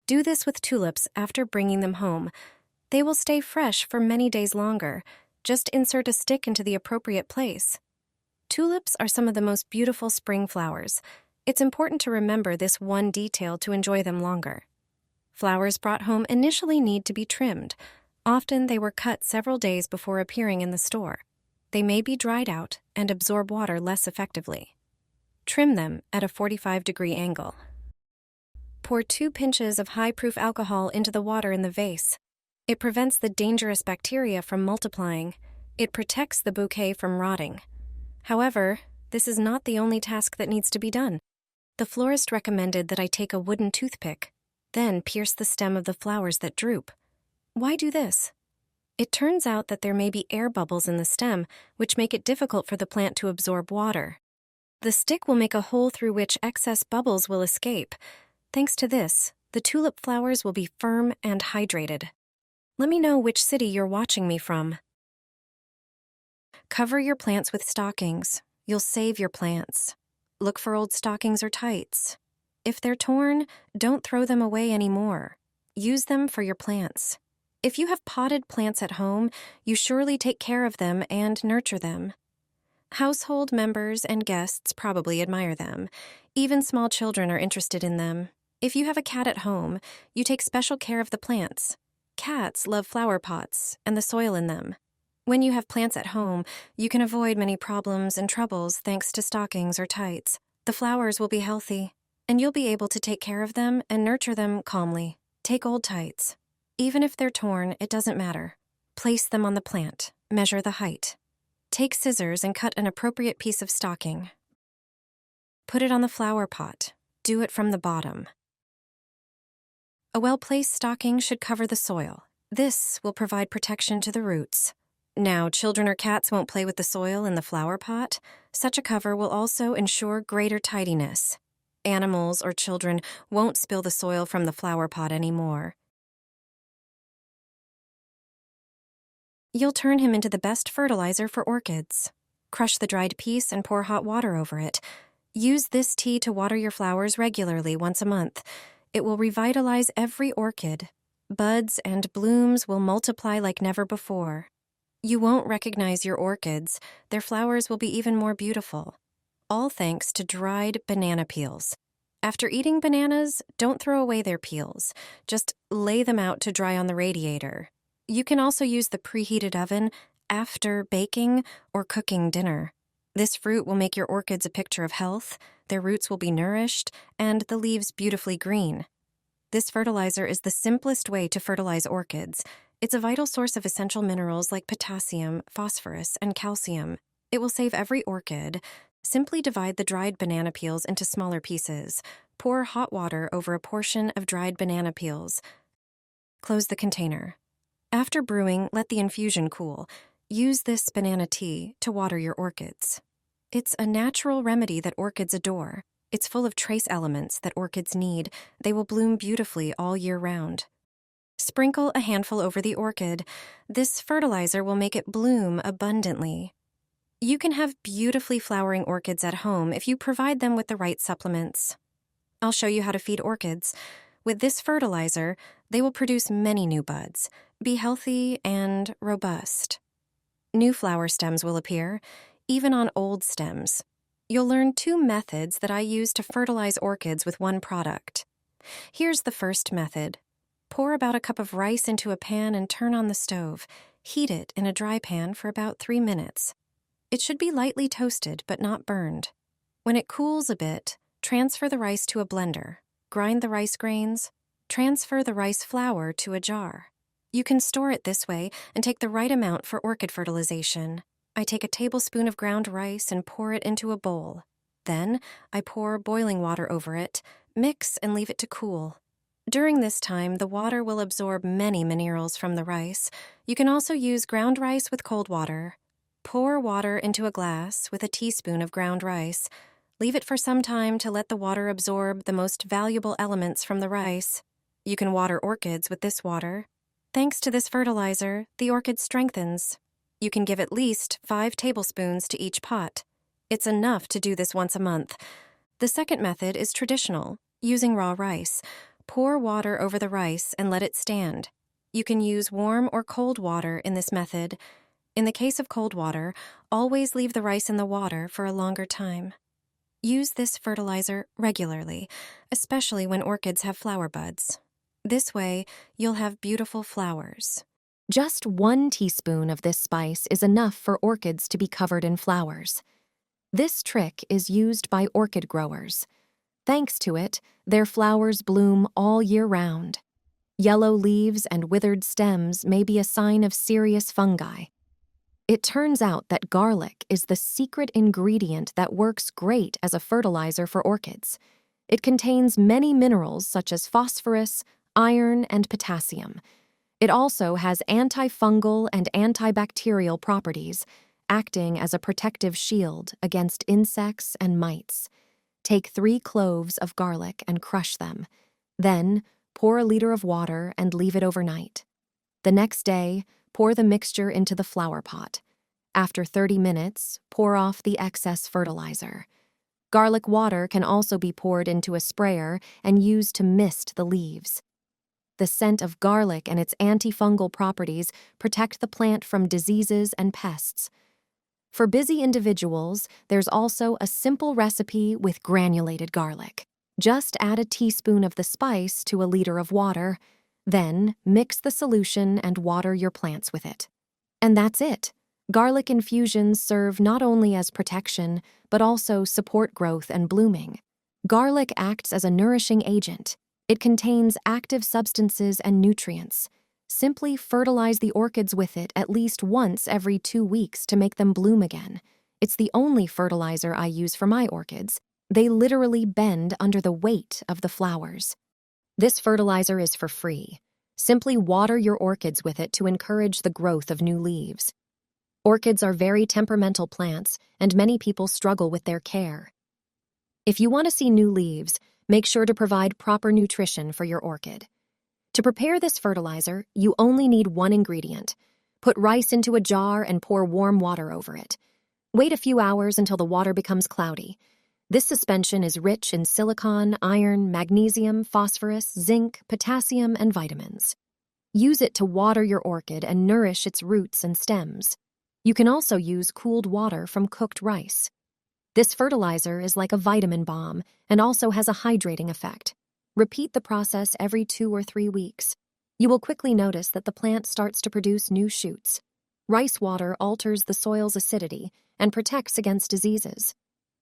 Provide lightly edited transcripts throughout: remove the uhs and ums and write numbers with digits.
Do this with tulips after bringing them home. They will stay fresh for many days longer. Just insert a stick into the appropriate place. Tulips are some of the most beautiful spring flowers. It's important to remember this one detail to enjoy them longer. Flowers brought home initially need to be trimmed. Often they were cut several days before appearing in the store. They may be dried out and absorb water less effectively. Trim them at a 45-degree angle. Pour 2 pinches of high-proof alcohol into the water in the vase. It prevents the dangerous bacteria from multiplying. It protects the bouquet from rotting. However, this is not the only task that needs to be done. The florist recommended that I take a wooden toothpick, then pierce the stem of the flowers that droop. Why do this? It turns out that there may be air bubbles in the stem, which make it difficult for the plant to absorb water. The stick will make a hole through which excess bubbles will escape. Thanks to this, the tulip flowers will be firm and hydrated. Let me know which city you're watching me from. Cover your plants with stockings. You'll save your plants. Look for old stockings or tights. If they're torn, don't throw them away anymore. Use them for your plants. If you have potted plants at home, you surely take care of them and nurture them. Household members and guests probably admire them. Even small children are interested in them. If you have a cat at home, you take special care of the plants. Cats love flower pots and the soil in them. When you have plants at home, you can avoid many problems and troubles thanks to stockings or tights. The flowers will be healthy, and you'll be able to take care of them and nurture them calmly. Take old tights. Even if they're torn, it doesn't matter. Place them on the plant. Measure the height. Take scissors and cut an appropriate piece of stocking. Put it on the flower pot. Do it from the bottom. A well-placed stocking should cover the soil. This will provide protection to the roots. Now, children or cats won't play with the soil in the flower pot. Such a cover will also ensure greater tidiness. Animals or children won't spill the soil from the flower pot anymore. You'll turn him into the best fertilizer for orchids. Crush the dried piece and pour hot water over it. Use this tea to water your flowers regularly once a month. It will revitalize every orchid. Buds and blooms will multiply like never before. You won't recognize your orchids. Their flowers will be even more beautiful. All thanks to dried banana peels. After eating bananas, don't throw away their peels. Just lay them out to dry on the radiator. You can also use the preheated oven after baking or cooking dinner. This fruit will make your orchids a picture of health, their roots will be nourished, and the leaves beautifully green. This fertilizer is the simplest way to fertilize orchids. It's a vital source of essential minerals like potassium, phosphorus, and calcium. It will save every orchid. Simply divide the dried banana peels into smaller pieces. Pour hot water over a portion of dried banana peels. Close the container. After brewing, let the infusion cool. Use this banana tea to water your orchids. It's a natural remedy that orchids adore. It's full of trace elements that orchids need. They will bloom beautifully all year round. Sprinkle a handful over the orchid. This fertilizer will make it bloom abundantly. You can have beautifully flowering orchids at home if you provide them with the right supplements. I'll show you how to feed orchids. With this fertilizer, they will produce many new buds, be healthy and robust. New flower stems will appear, even on old stems. You'll learn 2 methods that I use to fertilize orchids with one product. Here's the first method. Pour about a cup of rice into a pan and turn on the stove. Heat it in a dry pan for about 3 minutes. It should be lightly toasted but not burned. When it cools a bit, transfer the rice to a blender. Grind the rice grains. Transfer the rice flour to a jar. You can store it this way and take the right amount for orchid fertilization. I take a tablespoon of ground rice and pour it into a bowl. Then, I pour boiling water over it, mix and leave it to cool. During this time, the water will absorb many minerals from the rice. You can also use ground rice with cold water. Pour water into a glass with a teaspoon of ground rice. Leave it for some time to let the water absorb the most valuable elements from the rice. You can water orchids with this water. Thanks to this fertilizer, the orchid strengthens. You can give at least 5 tablespoons to each pot. It's enough to do this once a month. The second method is traditional, using raw rice. Pour water over the rice and let it stand. You can use warm or cold water in this method. In the case of cold water, always leave the rice in the water for a longer time. Use this fertilizer regularly, especially when orchids have flower buds. This way, you'll have beautiful flowers. Just 1 teaspoon of this spice is enough for orchids to be covered in flowers. This trick is used by orchid growers. Thanks to it, their flowers bloom all year round. Yellow leaves and withered stems may be a sign of serious fungi. It turns out that garlic is the secret ingredient that works great as a fertilizer for orchids. It contains many minerals such as phosphorus, iron, and potassium. It also has antifungal and antibacterial properties, acting as a protective shield against insects and mites. Take 3 cloves of garlic and crush them. Then, pour a liter of water and leave it overnight. The next day, pour the mixture into the flower pot. After 30 minutes, pour off the excess fertilizer. Garlic water can also be poured into a sprayer and used to mist the leaves. The scent of garlic and its antifungal properties protect the plant from diseases and pests. For busy individuals, there's also a simple recipe with granulated garlic. Just add a teaspoon of the spice to a liter of water, then mix the solution and water your plants with it. And that's it. Garlic infusions serve not only as protection, but also support growth and blooming. Garlic acts as a nourishing agent. It contains active substances and nutrients. Simply fertilize the orchids with it at least once every 2 weeks to make them bloom again. It's the only fertilizer I use for my orchids. They literally bend under the weight of the flowers. This fertilizer is for free. Simply water your orchids with it to encourage the growth of new leaves. Orchids are very temperamental plants, and many people struggle with their care. If you want to see new leaves, make sure to provide proper nutrition for your orchid. To prepare this fertilizer, you only need 1 ingredient. Put rice into a jar and pour warm water over it. Wait a few hours until the water becomes cloudy. This suspension is rich in silicon, iron, magnesium, phosphorus, zinc, potassium, and vitamins. Use it to water your orchid and nourish its roots and stems. You can also use cooled water from cooked rice. This fertilizer is like a vitamin bomb and also has a hydrating effect. Repeat the process every 2 or 3 weeks. You will quickly notice that the plant starts to produce new shoots. Rice water alters the soil's acidity and protects against diseases.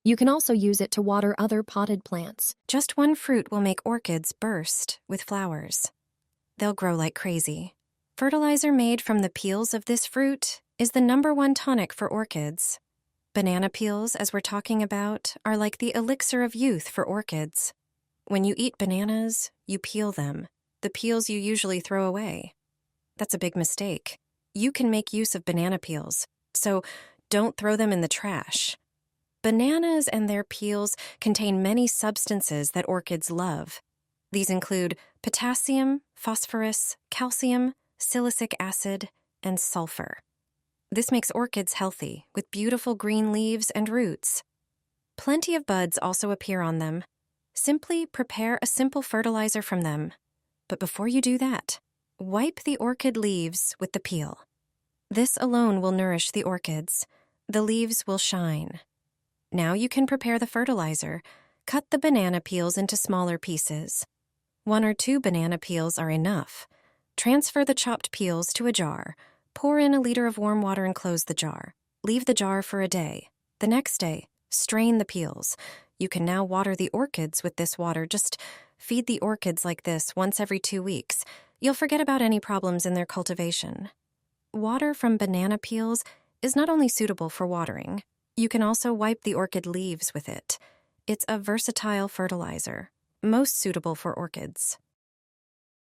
You can also use it to water other potted plants. Just 1 fruit will make orchids burst with flowers. They'll grow like crazy. Fertilizer made from the peels of this fruit is the #1 tonic for orchids. Banana peels, as we're talking about, are like the elixir of youth for orchids. When you eat bananas, you peel them. The peels you usually throw away. That's a big mistake. You can make use of banana peels, so don't throw them in the trash. Bananas and their peels contain many substances that orchids love. These include potassium, phosphorus, calcium, silicic acid, and sulfur. This makes orchids healthy, with beautiful green leaves and roots. Plenty of buds also appear on them. Simply prepare a simple fertilizer from them. But before you do that, wipe the orchid leaves with the peel. This alone will nourish the orchids. The leaves will shine. Now you can prepare the fertilizer. Cut the banana peels into smaller pieces. 1 or 2 banana peels are enough. Transfer the chopped peels to a jar. Pour in a liter of warm water and close the jar. Leave the jar for a day. The next day, strain the peels. You can now water the orchids with this water. Just feed the orchids like this once every 2 weeks. You'll forget about any problems in their cultivation. Water from banana peels is not only suitable for watering, you can also wipe the orchid leaves with it. It's a versatile fertilizer, most suitable for orchids.